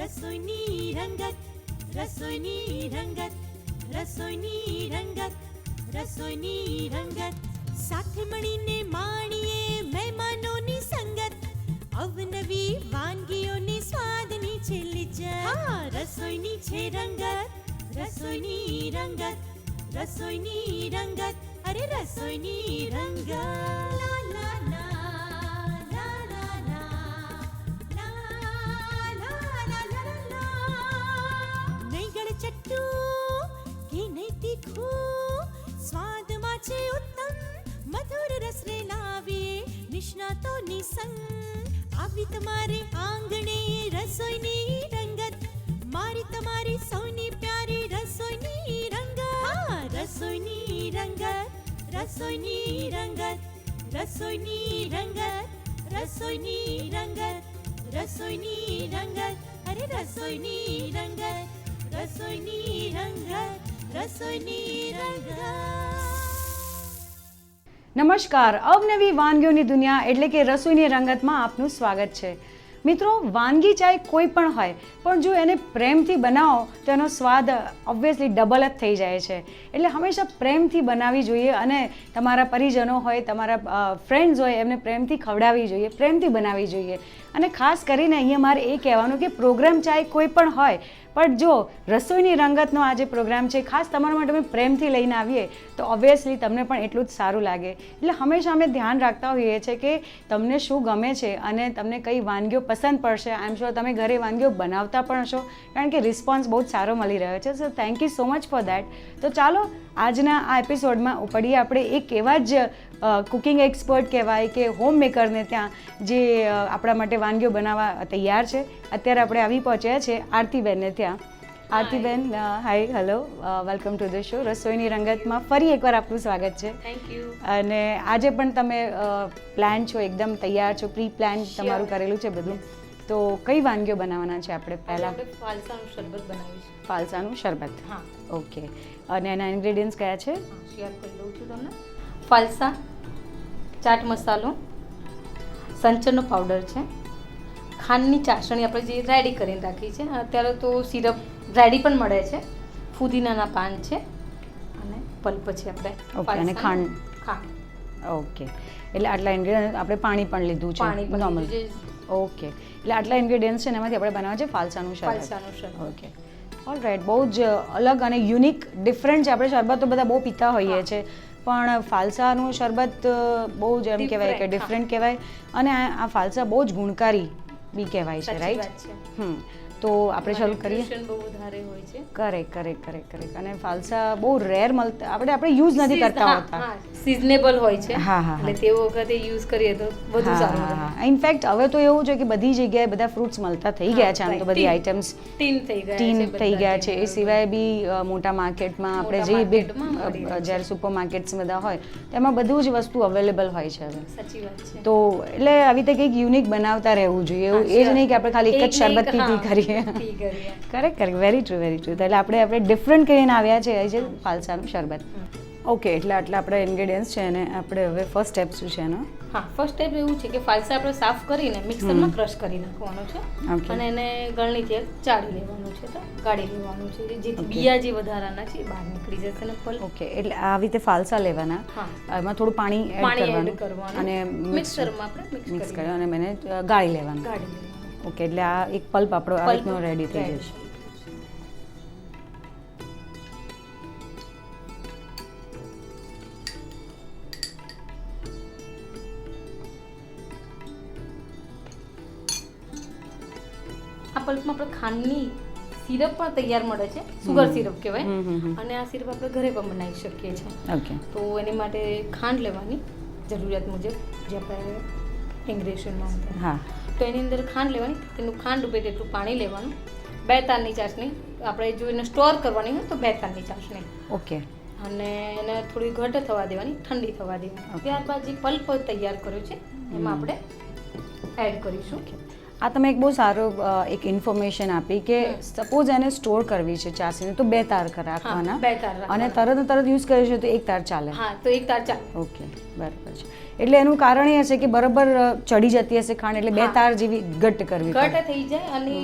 રસોઈની રંગત, રસોઈની રંગત, રસોઈની રંગત, રસોઈની રંગત. સાથે મળીને માણીએ મહેમાનોની સંગત, અવનવી વાનગીઓની સ્વાદની છે લિજ્જત. હા, રસોઈની છે રંગત, રસોઈની રંગત, રસોઈની રંગત, અરે રસોઈની રંગત. લા લા લા, લા લા લા, લા લા લા લા લા. નહીં ગળચટ્ટું કે નહીં તીખું, સ્વાદમાં છે ઉત્તમ, મધુર રસને લાવીએ નિષ્ણાતોની સંગ. આવી તમારે આંગણે રસોઈની રંગત, મારી તમારી સૌની પ્યારી રસોઈની રંગત. હા, રસોઈની રંગત, રસોઈની રંગત, રસોઈની રંગત, રસોઈની રંગત, રસોઈની રંગત, અરે રસોઈની રંગત, રસોઈની રંગત, રસોઈની રંગત. નમસ્કાર, અવનવી વાનગીઓની દુનિયા એટલે કે રસોઈની રંગતમાં આપનું સ્વાગત છે. મિત્રો, વાનગી ચાહે કોઈ પણ હોય, પણ જો એને પ્રેમથી બનાવો તો એનો સ્વાદ ઓબ્વિયસલી ડબલ જ થઈ જાય છે. એટલે હંમેશા પ્રેમથી બનાવવી જોઈએ અને તમારા પરિજનો હોય, તમારા ફ્રેન્ડ્સ હોય, એમને પ્રેમથી ખવડાવવી જોઈએ, પ્રેમથી બનાવવી જોઈએ. અને ખાસ કરીને અહીંયા મારે એ કહેવાનું કે પ્રોગ્રામ ચાહે કોઈ પણ હોય, પણ જો રસોઈની રંગતનો આ જે પ્રોગ્રામ છે ખાસ તમારા માટે અમે પ્રેમથી લઈને આવીએ તો ઓબ્વિયસલી તમને પણ એટલું જ સારું લાગે. એટલે હંમેશા અમે ધ્યાન રાખતા હોઈએ છીએ કે તમને શું ગમે છે અને તમને કઈ વાનગીઓ પસંદ પડશે. આઈ એમ શ્યોર તમે ઘરે વાનગીઓ બનાવતા પણ છો, કારણ કે રિસ્પોન્સ બહુ જ સારો મળી રહ્યો છે. સો thank you so much for that. તો ચાલો આજના આ એપિસોડમાં ઉપડીએ આપણે એક એવા જ કુકિંગ એક્સપર્ટ કહેવાય કે હોમ મેકરને ત્યાં, જે આપણા માટે વાનગીઓ બનાવવા તૈયાર છે. અત્યારે આપણે આવી પહોંચ્યા છે આરતીબેનને ત્યાં. Aartiben, hi, hello, welcome to the show. રસોઈની રંગતમાં ફરી એકવાર આપનું સ્વાગત છે. Thank you. અને આજે પણ તમે પ્લાન છો, એકદમ તૈયાર છો, પ્રી પ્લાન તમારું કરેલું છે બધું. તો કઈ વાનગીઓ બનાવવાના છે આપણે પહેલાં? ફાલસાનું શરબત બનાવીશું. ફાલસાનું શરબત. હા, ઓકે. અને એના ઇન્ગ્રેડિયન્ટ્સ કયા છે? શેર કરી દઉં છું તમને. ફાલસા, ચાટ મસાલો, સંચરનો પાવડર છે, ખાંડની ચાસણી આપણે જે રેડી કરીને રાખી છે. અત્યારે તો સિરપ રેડી પણ મળે છે, ફુદીનાના પાન છે અને પલ્પ છે આપણે. ઓકે. અને ખાંડ. ખાંડ. ઓકે. એટલે આટલા ઇન્ગ્રેડિયન્ટ આપણે પાણી પણ લીધું છે. પાણી પણ નોર્મલ. ઓકે. એટલે આટલા ઇન્ગ્રેડિયન્ટ્સ છે ને એમાંથી આપણે બનાવવા છે ફાલસાનું શરબત. ફાલસાનું શરબત. ઓકે. ઓલરાઈટ. બહુ જ અલગ અને યુનિક, ડિફરન્ટ છે. આપણે શરબત તો બધા બહુ પીતા હોઈએ છીએ, પણ ફાલસાનું શરબત બહુ જ એમ કહેવાય કે ડિફરન્ટ કહેવાય. અને આ ફાલસા બહુ જ ગુણકારી બી કહેવાય છે, રાઈટ? તો આપણે શરૂ કરીએ. બહુ વધારે હોય છે. કરેક્ટ. અને ફાલસા બહુ રેર મળતા, આપણે યુઝ નથી કરતા હોતા. સિઝનેબલ હોય છે. હા. એટલે તે વખતે યુઝ કરીએ તો વધુ સારું રહે. ઇનફેક્ટ હવે તો એવું છે કે બધી જગ્યાએ બધા ફ્રૂટ્સ મળતા થઈ ગયા છે. આમ તો બધી આઇટમ્સ ટીન થઈ ગયા છે. એ સિવાય બી મોટા માર્કેટમાં આપણે જે બિગ જ્યારે સુપર માર્કેટ્સ બધા હોય તેમાં બધું જ વસ્તુ અવેલેબલ હોય છે હવે. સાચી વાત છે. તો એટલે આવી રીતે કંઈક યુનિક બનાવતા રહેવું જોઈએ. એવું એ જ નહીં કે આપણે ખાલી એક જ શરબત પી કરીએ. કરેક્ટ. Very true. એટલે આપણે ડિફરન્ટ કરીને આવ્યા છે એ છે ફાલસાનું શરબત. ઓકે. એટલે આટલા આપણા ઇન્ગ્રેડિયન્ટ્સ છે અને આપણે હવે ફર્સ્ટ સ્ટેપ શું છે એનો? હા, ફર્સ્ટ સ્ટેપ એવું છે કે ફાલસા આપણે સાફ કરીને મિક્સરમાં ક્રશ કરી નાખવાનો છે અને એને ગળણીથી ચાળી લેવાનું છે, તો ગાળી લેવાનું છે, જેથી બિયા જે વધારાના છે એ બહાર નીકળી જશે ને પલ્પ. ઓકે. એટલે આવી રીતે ફાલસા લેવાના, એમાં થોડું પાણી એડ કરવાનું અને મિક્સરમાં આપણે મિક્સ કરી અને એને ગાળી લેવાનું. ઓકે. એટલે આ એક પલ્પ આપણો આ રીતનો રેડી થઈ જશે. આ પલ્પમાં આપણે ખાંડની સિરપ પણ તૈયાર મળે છે, સુગર સિરપ કહેવાય. અને આ સિરપ આપણે ઘરે પણ બનાવી શકીએ છીએ. ઓકે. તો એની માટે ખાંડ લેવાની જરૂરિયાત મુજબ, જે આપણે ઇન્ગ્રેડિયન્ટમાં હતા. હા. તો એની અંદર ખાંડ લેવાની, તેનું ખાંડ ડૂબે તેટલું પાણી લેવાનું. 2 તારની ચાસણી આપણે જો એને સ્ટોર કરવાની હોય તો 2 તારની ચાસણી. ઓકે. અને એને થોડી ઘટ થવા દેવાની, ઠંડી થવા દેવાની. ત્યારબાદ જે પલ્પ તૈયાર કર્યો છે એમાં આપણે એડ કરીશું. આ તમે એક બહુ સારો એક ઇન્ફોર્મેશન આપી કે સપોઝ એને સ્ટોર કરવી છે ચાસણી તો 2 તાર રાખવાના, 2 તાર અને તરત યુઝ કરે છે તો 1 તાર ચાલે. હા, તો 1 તાર ચાલે. ઓકે, બરાબર છે. એટલે એનું કારણ એ હશે કે બરાબર ચડી જતી હશે ખાંડ, એટલે 2 તાર જેવી ઘટ્ટ કરવી પડે. ઘટ્ટ થઈ જાય અને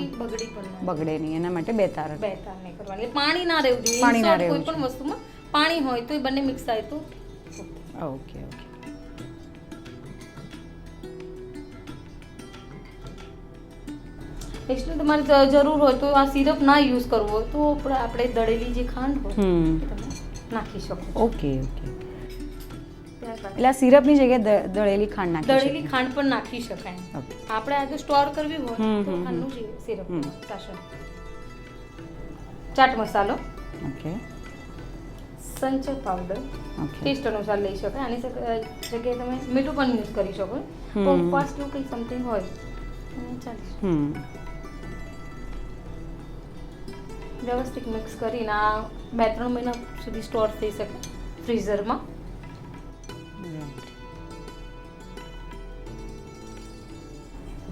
બગડે નહીં, એના માટે 2 તાર. 2 તાર નહીં કરવાની. પાણી ના રહેવું જોઈએ. પાણી ના રહેવું કોઈ પણ વસ્તુમાં પાણી હોય તો એ બંને મિક્સ થાય તો ઓકે. એકચ્યુઅલી તમારે જરૂર હોય તો આ સિરપ ના યુઝ કરવો હોય તો આપણે દળેલી જે ખાંડ હોય તમે નાખી શકો. ઓકે. એટલે આ સિરપની જગ્યાએ દળેલી ખાંડ નાખી દળેલી ખાંડ પણ નાખી શકાય. આપણે આજે સ્ટોર કરવી હોય તો ખાંડનું જે સિરપ ચાસણ. ચાટ મસાલો, ઓકે, સંચર પાવડર, ટેસ્ટ અનુસાર લઈ શકાય. આની જગ્યાએ તમે મીઠું પણ યુઝ કરી શકો. તો ઉપવાસ જેવું કંઈ સમથિંગ હોય ચાલે. વ્યવસ્થિત મિક્સ કરીને આ 2-3 મહિના સુધી સ્ટોર થઈ શકે ફ્રીઝરમાં.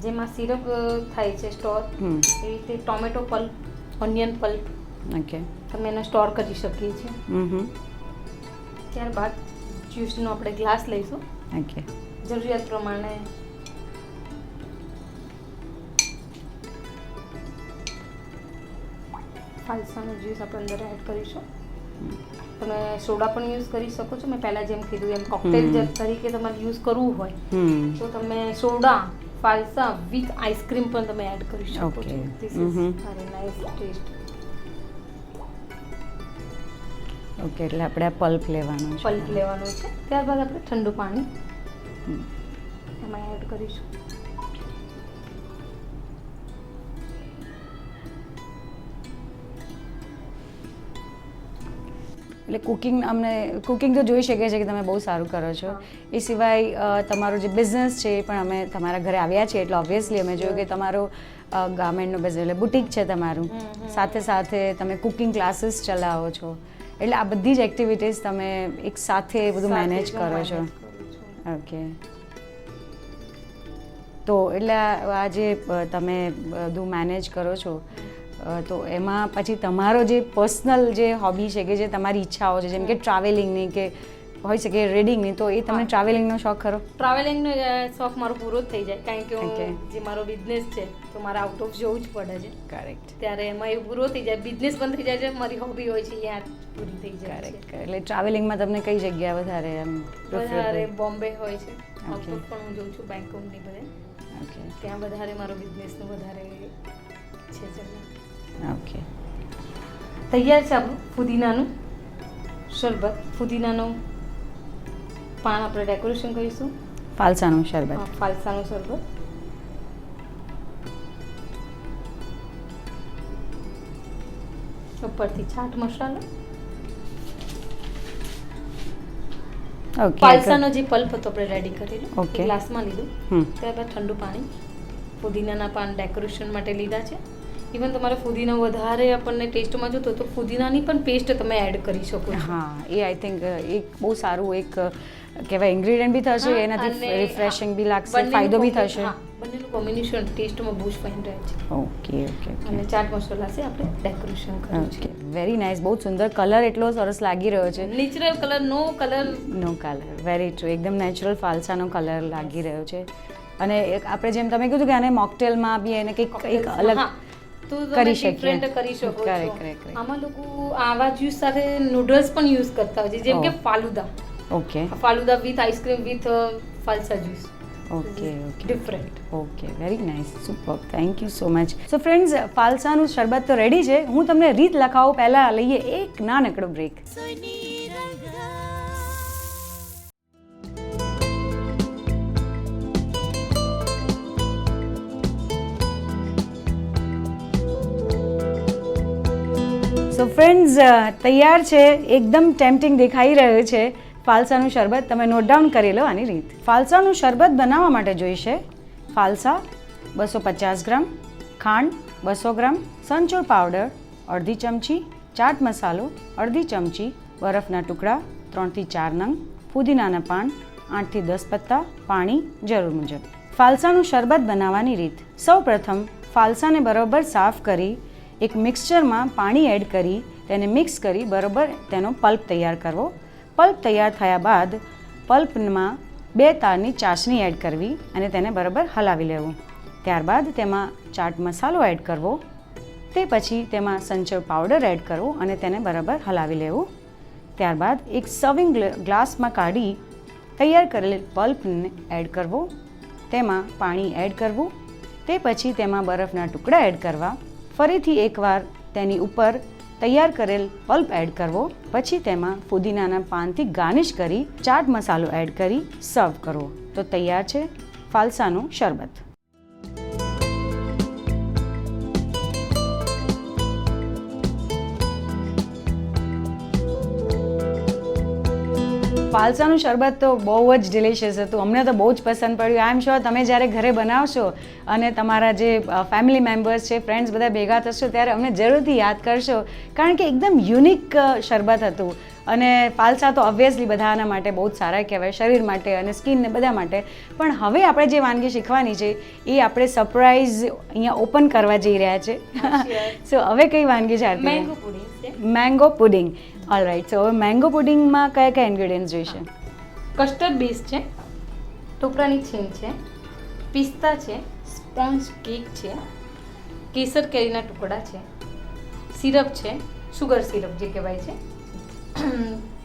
જેમાં સિરપ થાય છે સ્ટોર, એ રીતે tomato pulp, onion pulp, okay, તમે એને સ્ટોર કરી શકીએ છીએ. ત્યારબાદ જ્યુસનો આપણે ગ્લાસ લઈશું. ઓકે, જરૂરિયાત પ્રમાણે ફાલસાનો જ્યુસ આપણે અંદર એડ કરીશું. તમે સોડા પણ યુઝ કરી શકો છો. મેં પહેલાં જેમ કીધું એમ કોકટેલ તરીકે તમારે યુઝ કરવું હોય તો તમે સોડા, ફાલસા વિથ આઈસ્ક્રીમ પણ તમે એડ કરી શકો છો. This is very nice taste. Okay, એટલે આપણે આ પલ્પ લેવાનું છે. ત્યારબાદ આપણે ઠંડુ પાણી એમાં એડ કરીશું. એટલે કુકિંગ તો જોઈ શકીએ છીએ કે તમે બહુ સારું કરો છો. એ સિવાય તમારો જે બિઝનેસ છે એ પણ અમે તમારા ઘરે આવ્યા છીએ એટલે ઓબ્વિયસલી અમે જોયું કે તમારો ગાર્મેન્ટનો બિઝનેસ એટલે બુટીક છે તમારું, સાથે સાથે તમે કુકિંગ ક્લાસીસ ચલાવો છો. એટલે આ બધી જ એક્ટિવિટીઝ તમે એક સાથે બધું મેનેજ કરો છો. ઓકે, તો એટલે આ જે તમે બધું મેનેજ કરો છો તો એમાં પછી તમારો જે પર્સનલ જે હોબી છે કે જે તમારી ઈચ્છાઓ છે, જેમ કે ટ્રાવેલિંગની કે હોઈ શકે રીડિંગની, તો એ તમને ટ્રાવેલિંગનો શોખ ખરો? ટ્રાવેલિંગનો શોખ મારો પૂરો જ થઈ જાય, કારણ કે જે મારો બિઝનેસ છે તો મારે આઉટ ઓફ જવું જ પડે છે. કરેક્ટ. ત્યારે એમાં એ પૂરો થઈ જાય, બિઝનેસ બંધ થઈ જાય છે, મારી હોબી હોય છે એ પૂરી થઈ જાય. કરેક્ટ. એટલે ટ્રાવેલિંગમાં તમને કઈ જગ્યા વધારે વધારે બોમ્બે હોય છે, આઉટ ઓફ પણ હું જોઉં છું, બેંકોકની બધે. ઓકે, ત્યાં વધારે મારો બિઝનેસનું વધારે છે. ઓકે, તૈયાર છે આપણું ફુદીનાનું શરબત. ફુદીનાનું પાન આપણે ડેકોરેશન કરીશું. ફાલસાનું શરબત. ફાલસાનું શરબત. ઉપરથી ચાટ મસાલો. ઓકે, ફાલસાનો જે પલ્પ હતો આપણે રેડી કરેલો, ઓકે, ગ્લાસમાં લીધું. ત્યારબાદ ઠંડુ પાણી, ફુદીનાના પાન ડેકોરેશન માટે લીધા છે. ઇવન તમારે ફુદીનો વધારે આપણને ટેસ્ટમાં જોતો તો ફુદીનાની પણ પેસ્ટ તમે એડ કરી શકો છો. હા, એ આઈ થિંક એક બહુ સારું એક કહેવાય ઇન્ગ્રેડિયન્ટ બી થશે, એનાથી રિફ્રેશિંગ બી લાગશે, ફાયદો બી થશે. બંનેનું કોમ્બિનેશન ટેસ્ટમાં બહુ જ ફાઇન રહે છે. ઓકે, ઓકે, અને ચાટ મસાલા છે આપણે ડેકોરેશન કર્યું છે. વેરી નાઇસ, બહુ સુંદર. કલર એટલો સરસ લાગી રહ્યો છે. નેચરલ કલર, નો કલર. વેરી ટ્રુ, એકદમ નેચરલ ફાલસાનો કલર લાગી રહ્યો છે. અને આપણે જેમ તમે કીધું કે આને મોકટેલમાં બી એને કંઈક અલગ કરી શકીએ. આમાં લોકો આવા જ્યુસ સાથે નૂડલ્સ પણ યુઝ કરતા હોય છે, જેમ કે falooda. Okay, falooda with ice cream with phalsa juice. Okay, okay, different. Okay, very nice, super, thank you so much. So friends, ફાલસાનું શરબત તો રેડી છે. હું તમને રીત લખાવું, પહેલાં લઈએ એક નાનકડો બ્રેક. સો ફ્રેન્ડ્સ, તૈયાર છે. એકદમ ટેમ્પટિંગ દેખાઈ રહ્યું છે ફાલસાનું શરબત. તમે નોટ ડાઉન કરી લો આની રીત. ફાલસાનું શરબત બનાવવા માટે જોઈશે ફાલસા 250 ગ્રામ, ખાંડ 200 ગ્રામ, સંચળ પાવડર અડધી ચમચી, ચાટ મસાલો અડધી ચમચી, બરફના ટુકડા 3 થી 4 નંગ, ફુદીનાના પાન 8 થી 10 પત્તા, પાણી જરૂર મુજબ. ફાલસાનું શરબત બનાવવાની રીત. સૌપ્રથમ ફાલસાને બરોબર સાફ કરી એક મિક્સચરમાં પાણી એડ કરી તેને મિક્સ કરી બરોબર તેનો પલ્પ તૈયાર કરવો. પલ્પ તૈયાર થયા બાદ પલ્પમાં 2 તારની ચાસણી એડ કરવી અને તેને બરોબર હલાવી લેવું. ત્યારબાદ તેમાં ચાટ મસાલો એડ કરવો. તે પછી તેમાં સંચળ પાવડર એડ કરવો અને તેને બરાબર હલાવી લેવું. ત્યારબાદ એક સર્વિંગ ગ્લાસમાં કાઢી તૈયાર કરેલ પલ્પને એડ કરવો. તેમાં પાણી એડ કરવું. તે પછી તેમાં બરફના ટુકડા એડ કરવા. ફરીથી એકવાર તેની ઉપર તૈયાર કરેલ પલ્પ એડ કરવો. પછી તેમાં ફુદીનાના પાનથી ગાર્નિશ કરી ચાટ મસાલો એડ કરી સર્વ કરવો. તો તૈયાર છે ફાલસાનું શરબત. ફાલસાનું શરબત તો બહુ જ ડિલિશિયસ હતું. અમને તો બહુ જ પસંદ પડ્યું. આઈ એમ શ્યોર તમે જ્યારે ઘરે બનાવશો અને તમારા જે ફેમિલી મેમ્બર્સ છે, ફ્રેન્ડ્સ બધા ભેગા થશો ત્યારે અમને જરૂરથી યાદ કરશો, કારણ કે એકદમ યુનિક શરબત હતું. અને ફાલસા તો ઓબ્વિયસલી બધાના માટે બહુ જ સારા કહેવાય, શરીર માટે અને સ્કિનને બધા માટે. પણ હવે આપણે જે વાનગી શીખવાની છે એ આપણે સરપ્રાઈઝ અહીંયા ઓપન કરવા જઈ રહ્યા છે. સો હવે કઈ વાનગી છે? મેંગો પુડિંગ છે. Mango pudding. ઓલરાઈટ. સો હવે મેંગો પુડિંગમાં કયા કયા ઇન્ગ્રેડિયન્ટ્સ જોઈશે? કસ્ટર્ડ બેઝ છે, ટોપરાની છીણ છે, પિસ્તા છે, સ્પોન્જ કેક છે, કેસર કેરીના ટુકડા છે, સિરપ છે, સુગર સિરપ જે કહેવાય છે,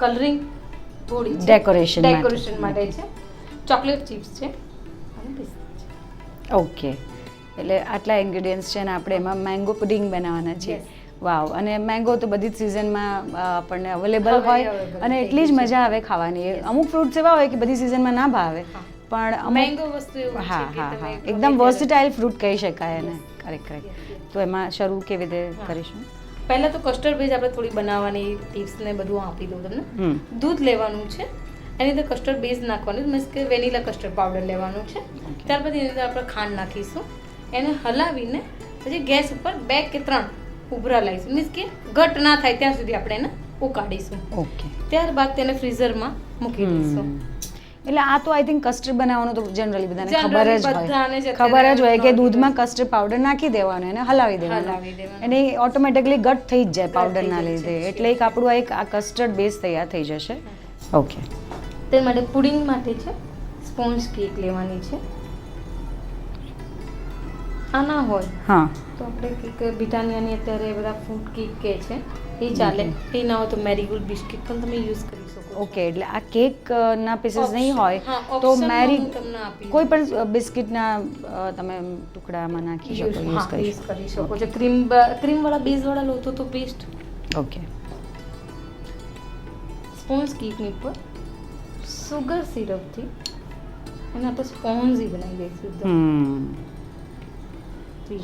કલરિંગ થોડી છે, ડેકોરેશન માટે છે, ચોકલેટ ચિપ્સ છે અને પિસ્તા છે. ઓકે, એટલે આટલા ઇન્ગ્રેડિયન્ટ્સ છે ને આપણે એમાં મેંગો પુડિંગ બનાવવાના છે. વાવ. અને મેંગો તો બધી જ સિઝનમાં આપણને અવેલેબલ હોય અને એટલી જ મજા આવે ખાવાની. અમુક ફ્રૂટ્સ એવા હોય કે બધી સિઝનમાં ના ભાવે, પણ મેંગો વસ્તુ એવું છે હા કે હા તમે હા એકદમ વર્સટાઇલ ફ્રૂટ કહી શકાય એને. કરેક્ટ. તો એમાં શરૂ કેવી રીતે કરીશું? પહેલા તો કસ્ટર્ડ બેઝ આપણે થોડી બનાવવાની ટિપ્સ ને બધું આપી દઉં તમને. દૂધ લેવાનું છે, એની અંદર કસ્ટર્ડ બેઝ નાખવાનું, મીન્સ કે વેનીલા કસ્ટર્ડ પાવડર લેવાનું છે. ત્યારબાદ એની અંદર આપણે ખાંડ નાખીશું, એને હલાવીને પછી ગેસ ઉપર 2 કે 3 ઉભરા લાવીશું, મીન્સ કે ઘટ ના થાય ત્યાં સુધી આપણે એને ઉકાળીશું. ઓકે. ત્યારબાદ તેને ફ્રીઝરમાં મૂકી દઈશું. એટલે આ તો આઈ થિંક કસ્ટર્ડ બનાવવાનું તો જનરલી બધાને Generally ખબર જ હોય કે દૂધમાં કસ્ટર્ડ પાવડર નાખી દેવાનો એને હલાવી દેવાનો અને ઓટોમેટિકલી ઘટ થઈ જ જાય પાવડરના લીધે. એટલે એક આપણું આ કસ્ટર્ડ બેઝ તૈયાર થઈ જશે. ઓકે. તે માટે પુડિંગ માટે છે સ્પોન્જ કેક લેવાની છે. આ ના હોય હા તો આપણે કેક બ્રિટાનિયાની અત્યારે બધા ફૂડ કેક કે છે એ ચાલે. એ ના હોય તો મેરીગોલ્ડ બિસ્કિટ પણ તમે યુઝ કરી શકો. ઓકે. એટલે આ કેક ના પીસીસ નહીં હોય તો કોઈ પણ બિસ્કિટના તમે ટુકડામાં નાખી શકો, યુઝ કરી શકો છો. ક્રીમ વાળા બેઝ વાળા લો તો બેસ્ટ. ઓકે. સ્પોન્જ કેકની ઉપર સુગર સિરપથી એને આપણે સ્પોન્જી બનાવી દઈશું.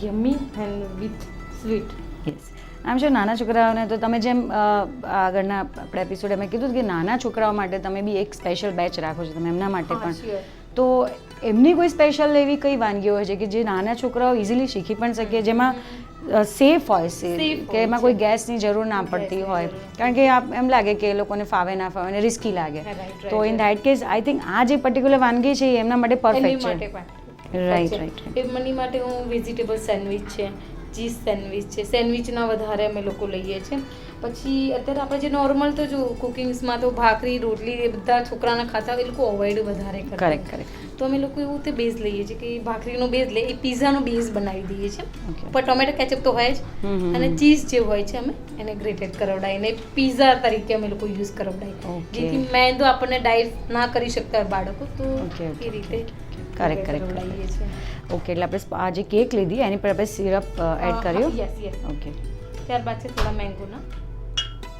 યમી એન્ડ વિથ સ્વીટ. યસ. આમ જો નાના છોકરાઓને તો તમે જેમ આગળના આપણે એપિસોડ મેં કીધું કે નાના છોકરાઓ માટે તમે બી એક સ્પેશિયલ બેચ રાખો છો તમે એમના માટે પણ. તો એમની કોઈ સ્પેશિયલ એવી કઈ વાનગીઓ હોય છે કે જે નાના છોકરાઓ ઇઝીલી શીખી પણ શકે, જેમાં સેફ હોય છે કે એમાં કોઈ ગેસની જરૂર ના પડતી હોય, કારણ કે એમ લાગે કે એ લોકોને ફાવે ના ફાવે અને રિસ્કી લાગે. તો in that case I think આ જે પર્ટિક્યુલર વાનગી છે એ એમના માટે પરફેક્ટ છે. રાઈટ. એમની માટે હું વેજીટેબલ સેન્ડવિચ છે, ચીઝ સેન્ડવિચ છે, સેન્ડવિચના વધારે અમે લોકો લઈએ છીએ. પછી અત્યારે આપણે જે નોર્મલ તો જો કુકિંગ્સમાં તો ભાખરી રોટલી એ બધા છોકરાના ખાતા એ લોકો અવોઇડ વધારે કરે. કરેક્ટ. તો અમે લોકો એવું તે બેઝ લઈએ છીએ કે ભાખરીનો બેઝ લઈએ, એ પીઝાનો બેઝ બનાવી દઈએ છીએ. પણ ટોમેટો કેચઅપ તો હોય જ અને ચીઝ જે હોય છે અમે એને ગ્રેટેડ કરાવડાવીને પીઝા તરીકે અમે લોકો યુઝ કરાવડાવીએ, જેથી મેંદો આપણને ડાયટ ના કરી શકતા હોય બાળકો, તો એ રીતે કરેક્ટ. ઓકે. એટલે આપણે આ જે કેક લીધી એની પર આપણે સિરપ એડ કર્યું. યસ. ઓકે. ત્યારબાદ છે થોડા મેંગોના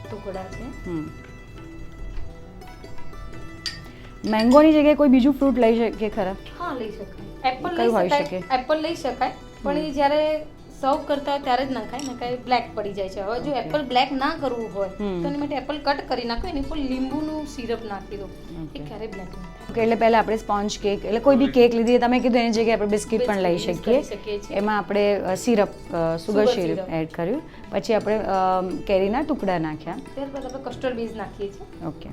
ટુકડા છે. મેંગોની જગ્યાએ કોઈ બીજું ફ્રૂટ લઈ શકીએ ખરા? હા, લઈ શકાય. એપલ લઈ શકાય, પણ એ જ્યારે સર્વ કરતા હોય ત્યારે જ નખાય, નખાય બ્લેક પડી જાય છે. હવે જો એપલ બ્લેક ના કરવું હોય તો એની માટે એપલ કટ કરી નાખો, એની પર લીંબુનું સિરપ નાખી દો, એ ક્યારેય બ્લેક ના થાય. ઓકે. એટલે પહેલા આપણે સ્પોન્જ કેક એટલે કોઈ બી કેક લીધી, તમે કીધું એની જગ્યાએ આપણે બિસ્કિટ પણ લઈ શકીએ. એમાં આપણે સિરપ સુગર સિરપ એડ કર્યું, પછી આપણે કેરીના ટુકડા નાખ્યા, ત્યારબાદ આપણે કસ્ટર્ડ બેઝ નાખીએ છીએ. ઓકે.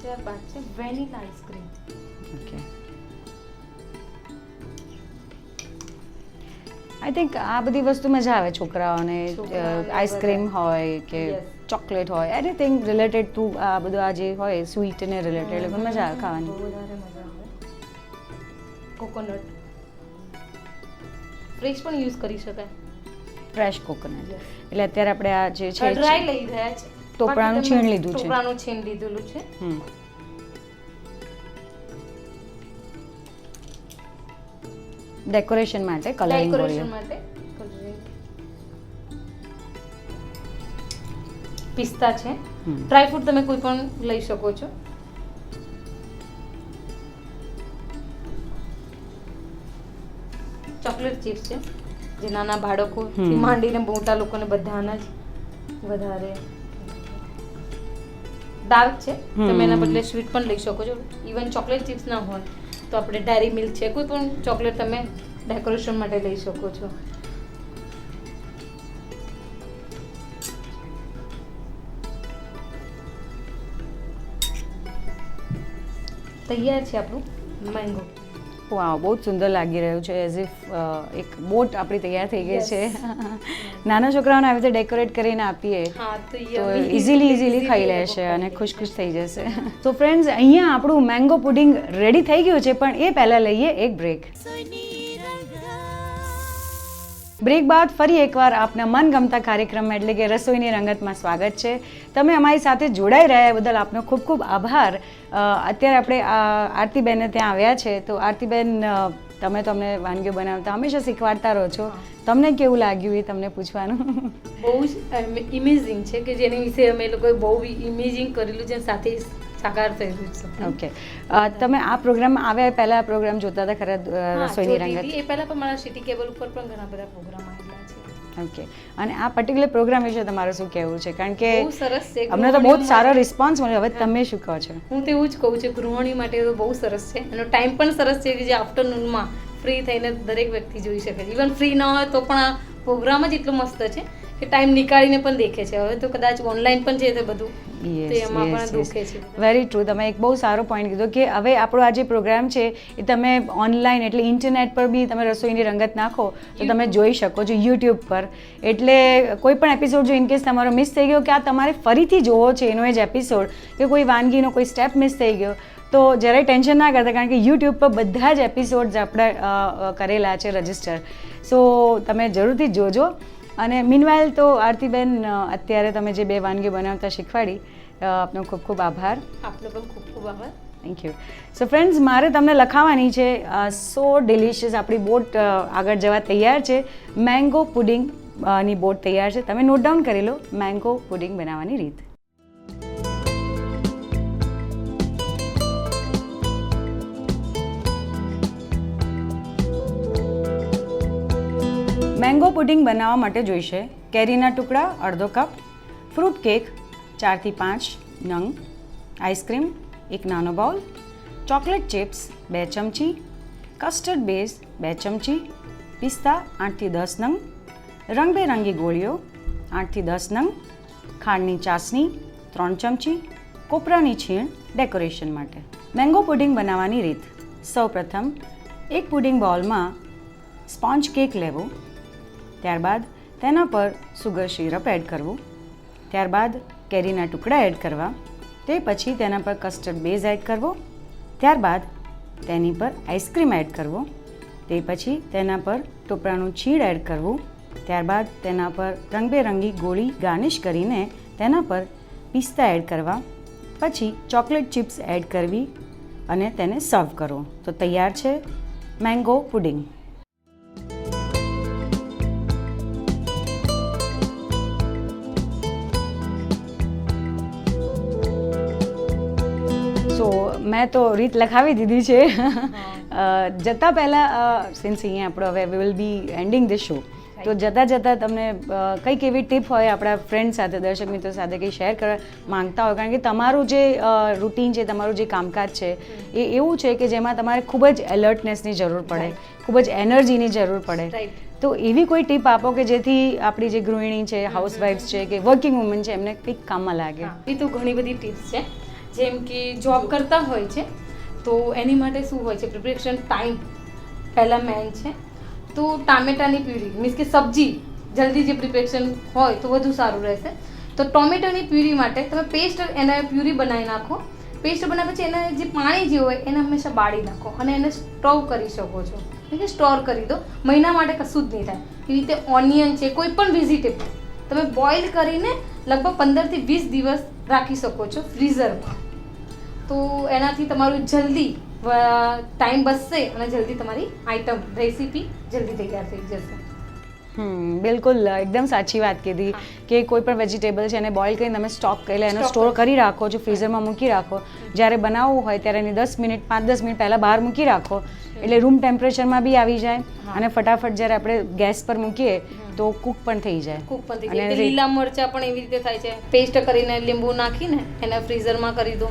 ત્યારબાદ છે vanilla ice cream. Okay, I think આ બધી વસ્તુ મજા આવે છોકરાઓને. છોકરાઓને આઈસ્ક્રીમ હોય કે Yes. ચોકલેટ હોય, એનીથિંગ રિલેટેડ ટુ આ બધું આ જે હોય સ્વીટ ને રિલેટેડ એટલે મજા આવે ખાવાની. બહુ વધારે મજા આવે. કોકોનટ ફ્રેશ પણ યુઝ કરી શકાય. Fresh coconut. એટલે અત્યારે આપણે આ જે છે ડ્રાય લઈ રહ્યા છે. ટોપરાનું બાકી છીણ તમે લીધું છે. ટોપરાનું છીણ લીધેલું છે. ડેકોરેશન માટે કલરિંગ ડેકોરેશન માટે coloring. પિસ્તા છે. ડ્રાય ફ્રૂટ તમે કોઈ પણ લઈ શકો છો. ચોકલેટ ચિપ્સ છે જે નાના બાળકોથી માંડીને મોટા લોકોને બધાના જ વધારે ડાર્ક છે. તમે એના બદલે સ્વીટ પણ લઈ શકો છો. ઇવન ચોકલેટ ચિપ્સ ના હોય તો આપણે ડેરી મિલ્ક છે, કોઈ પણ ચોકલેટ તમે ડેકોરેશન માટે લઈ શકો છો. તૈયાર છે આપણું મેંગો. વાવ, બહુ જ સુંદર લાગી રહ્યું છે. એઝ ઇફ એક બોટ આપણી તૈયાર થઈ ગઈ છે. નાના છોકરાઓને આવી રીતે ડેકોરેટ કરીને આપીએ હા તો તો ઇઝીલી ખાઈ લેશે અને ખુશ થઈ જશે. તો ફ્રેન્ડ્સ, અહીંયા આપણું મેંગો પુડિંગ રેડી થઈ ગયું છે, પણ એ પહેલાં લઈએ એક બ્રેક. રસોઈની રંગત. બ્રેક બાદ ફરી એકવાર આપના મનગમતા કાર્યક્રમમાં એટલે કે રસોઈની રંગતમાં સ્વાગત છે. તમે અમારી સાથે જોડાઈ રહ્યા એ બદલ આપનો ખૂબ ખૂબ આભાર. અત્યારે આપણે આરતીબેનને ત્યાં આવ્યા છે. તો આરતીબેન, તમે તો અમને વાનગીઓ બનાવતા હંમેશા શીખવાડતા રહો છો. તમને કેવું લાગ્યું એ તમને પૂછવાનું. બહુ જ ઇમેઝિંગ છે કે જેની વિશે અમે લોકોએ બહુ ઇમેજિંગ કરેલું છે, સાથે સાકાર થયેલું છે. ઓકે, તમે આ પ્રોગ્રામમાં આવ્યા પહેલા આ પ્રોગ્રામ જોતા હતા ખરા, રસોઈની રંગત? એ પહેલા પણ મારા સિટી કેબલ ઉપર પણ ઘણા બધા પ્રોગ્રામ આવેલા છે. ઓકે, અને આ પર્ટિક્યુલર પ્રોગ્રામ વિશે તમારું શું કહેવું છે? કારણ કે બહુ સરસ છે. અમને તો બહુ જ સારો રિસ્પોન્સ મળ્યો. હવે તમે શું કહો છો? હું તો એવું જ કહું છું, ગૃહિણી માટે તો બહુ સરસ છે. એનો ટાઈમ પણ સરસ છે કે જે આફ્ટરનૂનમાં ફ્રી થઈને દરેક વ્યક્તિ જોઈ શકે છે. ઇવન ફ્રી ન હોય તો પણ આ પ્રોગ્રામ જ એટલો મસ્ત છે કે ટાઈમ નીકાળીને પણ દેખે છે. હવે તો કદાચ ઓનલાઈન પણ છે તે બધું, તો એમાં પણ દુખે છે. Very true. તમે એક બહુ સારો પોઈન્ટ કીધો કે હવે આપણો આ જે પ્રોગ્રામ છે એ તમે ઓનલાઈન એટલે ઇન્ટરનેટ પર બી તમે રસોઈની રંગત નાખો તો તમે જોઈ શકો છો યુટ્યુબ પર. એટલે કોઈ પણ એપિસોડ જો ઇનકેસ તમારો મિસ થઈ ગયો કે આ તમારે ફરીથી જોવો છે એનો એ જ એપિસોડ, કે કોઈ વાનગીનો કોઈ સ્ટેપ મિસ થઈ ગયો, તો જરાય ટેન્શન ના કરતા, કારણ કે યુટ્યુબ પર બધા જ એપિસોડ્સ આપણે કરેલા છે રજિસ્ટર. સો તમે જરૂરથી જોજો. અને મીનવાઇલ તો આરતીબેન, અત્યારે તમે જે 2 વાનગીઓ બનાવતા શીખવાડી, આપનો ખૂબ ખૂબ આભાર. આપનો પણ ખૂબ ખૂબ આભાર. Thank you. સો ફ્રેન્ડ્સ, મારે તમને લખાવવાની છે સો ડિલિશિયસ. આપણી બોટ આગળ જવા તૈયાર છે. મેંગો પુડિંગ ની બોટ તૈયાર છે. તમે નોટ ડાઉન કરી લો મેંગો પુડિંગ બનાવવાની રીત. મેંગો પુડિંગ બનાવવા માટે જોઈશે કેરીના ટુકડા અડધો કપ, ફ્રૂટ કેક 4 થી 5 નંગ, આઈસ્ક્રીમ 1 નાનો બાઉલ, ચોકલેટ ચિપ્સ 2 ચમચી, કસ્ટર્ડ બેઝ 2 ચમચી, પિસ્તા 8 થી 10 નંગ, રંગબેરંગી ગોળીઓ 8 થી 10 નંગ, ખાંડની ચાસણી 3 ચમચી, કોપરાની છીણ ડેકોરેશન માટે. મેંગો પુડિંગ બનાવવાની રીત. સૌપ્રથમ એક પુડિંગ બાઉલમાં સ્પોન્જ કેક લેવો, ત્યારબાદ તેના પર સુગર સિરપ એડ કરવું, ત્યારબાદ કેરીના ટુકડા એડ કરવા, તે પછી તેના પર કસ્ટર્ડ બેઝ એડ કરવો, ત્યારબાદ તેની પર આઈસ્ક્રીમ એડ કરવો, તે પછી તેના પર ટોપરાનું છીણ એડ કરવું, ત્યારબાદ તેના પર રંગબેરંગી ગોળી ગાર્નિશ કરીને તેના પર પિસ્તા એડ કરવા, પછી ચોકલેટ ચિપ્સ એડ કરવી અને તેને સર્વ કરો. તો તૈયાર છે મેંગો પુડિંગ. સો મેં તો રીત લખાવી દીધી છે. જતાં પહેલાં સિન્સ અહીંયા આપણો હવે we will be ending this show, તો જતાં તમને કંઈક એવી ટીપ હોય આપણા ફ્રેન્ડ સાથે, દર્શક મિત્રો સાથે કંઈ શેર કરવા માંગતા હોય, કારણ કે તમારું જે રૂટીન છે, તમારું જે કામકાજ છે એ એવું છે કે જેમાં તમારે ખૂબ જ એલર્ટનેસની જરૂર પડે, ખૂબ જ એનર્જીની જરૂર પડે. તો એવી કોઈ ટીપ આપો કે જેથી આપણી જે ગૃહિણી છે, હાઉસવાઇફ્સ છે કે વર્કિંગ વુમન છે, એમને કંઈક કામમાં લાગે. એ તો ઘણી બધી ટિપ્સ છે જેમ કે જોબ કરતા હોય છે તો એની માટે શું હોય છે પ્રિપરેશન ટાઈમ પહેલાં મેન છે. તો ટામેટાની પ્યુરી મીન્સ કે સબ્જી જલ્દી જે પ્રિપરેશન હોય તો વધુ સારું રહેશે. તો ટોમેટોની પ્યુરી માટે તમે પેસ્ટ એને પ્યુરી બનાવી નાખો. પેસ્ટ બનાવ્યા પછી એના જે પાણી જે હોય એને હંમેશા બાળી નાખો અને એને સ્ટોવ કરી શકો છો, એટલે સ્ટોર કરી દો. મહિના માટે કશું જ નહીં થાય. એવી રીતે ઓનિયન છે, કોઈ પણ વેજીટેબલ તમે બોઇલ કરીને લગભગ 15 થી 20 દિવસ રાખી શકો છો ફ્રીઝરમાં. તો એનાથી તમારું જલ્દી ટાઈમ બચશે અને જલ્દી તમારી આઈટમ રેસીપી જલ્દી તૈયાર થઈ જશે. બિલકુલ એકદમ સાચી વાત કીધી કે કોઈ પણ વેજીટેબલ છે એને બોઇલ કરીને તમે સ્ટોક કરી લે, એનો સ્ટોર કરી રાખો છો, ફ્રીઝરમાં મૂકી રાખો. જ્યારે બનાવવું હોય ત્યારે એની 5-10 મિનિટ પહેલાં બહાર મૂકી રાખો એટલે રૂમ ટેમ્પરેચરમાં બી આવી જાય અને ફટાફટ જ્યારે આપણે ગેસ પર મૂકીએ તો કૂક પણ થઈ જાય. અને લીલા મરચાં પણ એવી રીતે થાય છે, પેસ્ટ કરીને લીંબુ નાખીને એને ફ્રીઝરમાં કરી દો.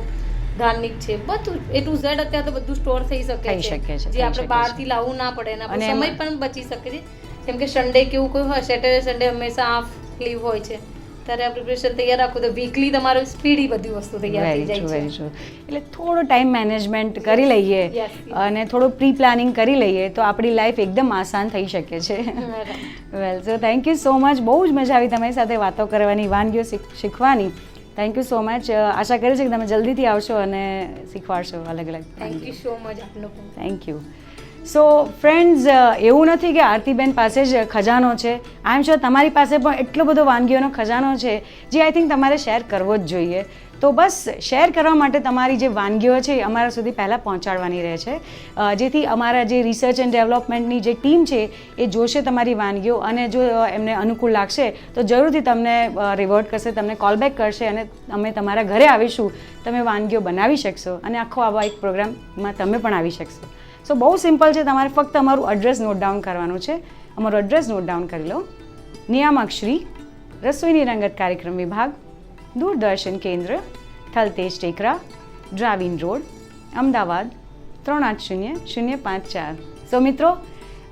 ગાર્લિક છે, બધું A to Z અત્યારે તો બધું સ્ટોર થઈ શકે છે, જે આપણે બહારથી લાવવું ના પડે અને આપણો સમય પણ બચી શકે છે. જેમ કે સન્ડે કેવું કોઈ હોય, સેટરડે સન્ડે હંમેશા હાફ લીવ હોય છે, ત્યારે આ પ્રિપરેશન તૈયાર રાખો તો વીકલી તમારું સ્પીડી બધી વસ્તુ તૈયાર થઈ જાય છે. એટલે થોડો ટાઈમ મેનેજમેન્ટ કરી લઈએ અને થોડું પ્રી પ્લાનિંગ કરી લઈએ તો આપણી લાઈફ એકદમ આસાન થઈ શકે છે. Well, so thank you so much. બહુ જ મજા આવી તમારી સાથે વાતો કરવાની, વાનગીઓ શીખવાની. Thank you so much. આશા કરી છે કે તમે જલ્દીથી આવશો અને શીખવાડશો અલગ અલગ. થેન્ક યુ સો મચ આપનો. Thank you. સો ફ્રેન્ડ્સ, એવું નથી કે આરતીબેન પાસે જ ખજાનો છે. આઈ એમ શ્યોર તમારી પાસે પણ એટલો બધો વાનગીઓનો ખજાનો છે જે આઈ થિંક તમારે શેર કરવો જ જોઈએ. તો બસ શેર કરવા માટે તમારી જે વાનગીઓ છે એ અમારા સુધી પહેલાં પહોંચાડવાની રહે છે, જેથી અમારા જે રિસર્ચ એન્ડ ડેવલપમેન્ટની જે ટીમ છે એ જોશે તમારી વાનગીઓ અને જો એમને અનુકૂળ લાગશે તો જરૂરથી તમને રિવર્ટ કરશે, તમને કોલબેક કરશે અને અમે તમારા ઘરે આવીશું. તમે વાનગીઓ બનાવી શકશો અને આખો આવા એક પ્રોગ્રામમાં તમે પણ આવી શકશો. સો બહુ સિમ્પલ છે, તમારે ફક્ત અમારું એડ્રેસ નોટ ડાઉન કરવાનું છે. અમારું એડ્રેસ નોટ ડાઉન કરી લો. નિયામકશ્રી, રસોઈની રંગત કાર્યક્રમ વિભાગ, દૂરદર્શન કેન્દ્ર, થલતેજ ટેકરા, ડ્રાવિન રોડ, અમદાવાદ 380054. સો મિત્રો,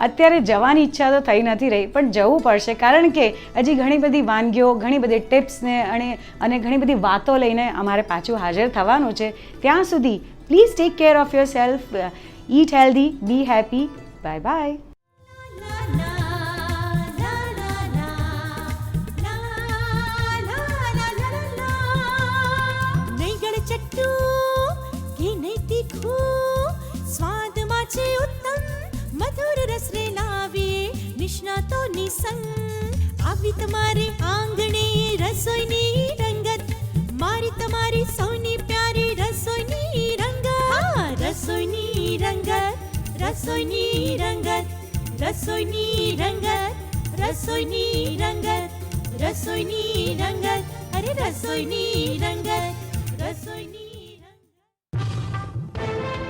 અત્યારે જવાની ઈચ્છા તો થઈ નથી રહી પણ જવું પડશે, કારણ કે હજી ઘણી બધી વાનગીઓ, ઘણી બધી ટિપ્સને અને ઘણી બધી વાતો લઈને અમારે પાછું હાજર થવાનું છે. ત્યાં સુધી please take care of your self, eat healthy, be happy, bye bye. નહીં ગળચટ્ટું કે નહીં તીખું, સ્વાદમાં છે ઉત્તમ, મધુર રસને લાવીએ નિષ્ણાતોની સંગ. આવી તમારે આંગણે રસોઈની રંગત, મારી તમારી સૌની પ્યારી રસોઈની રંગત. રસોઈની રંગત, રસોઈની રંગત, રસોઈની રંગત, રસોઈની રંગત, રસોઈની રંગત, અરે રસોઈની રંગત.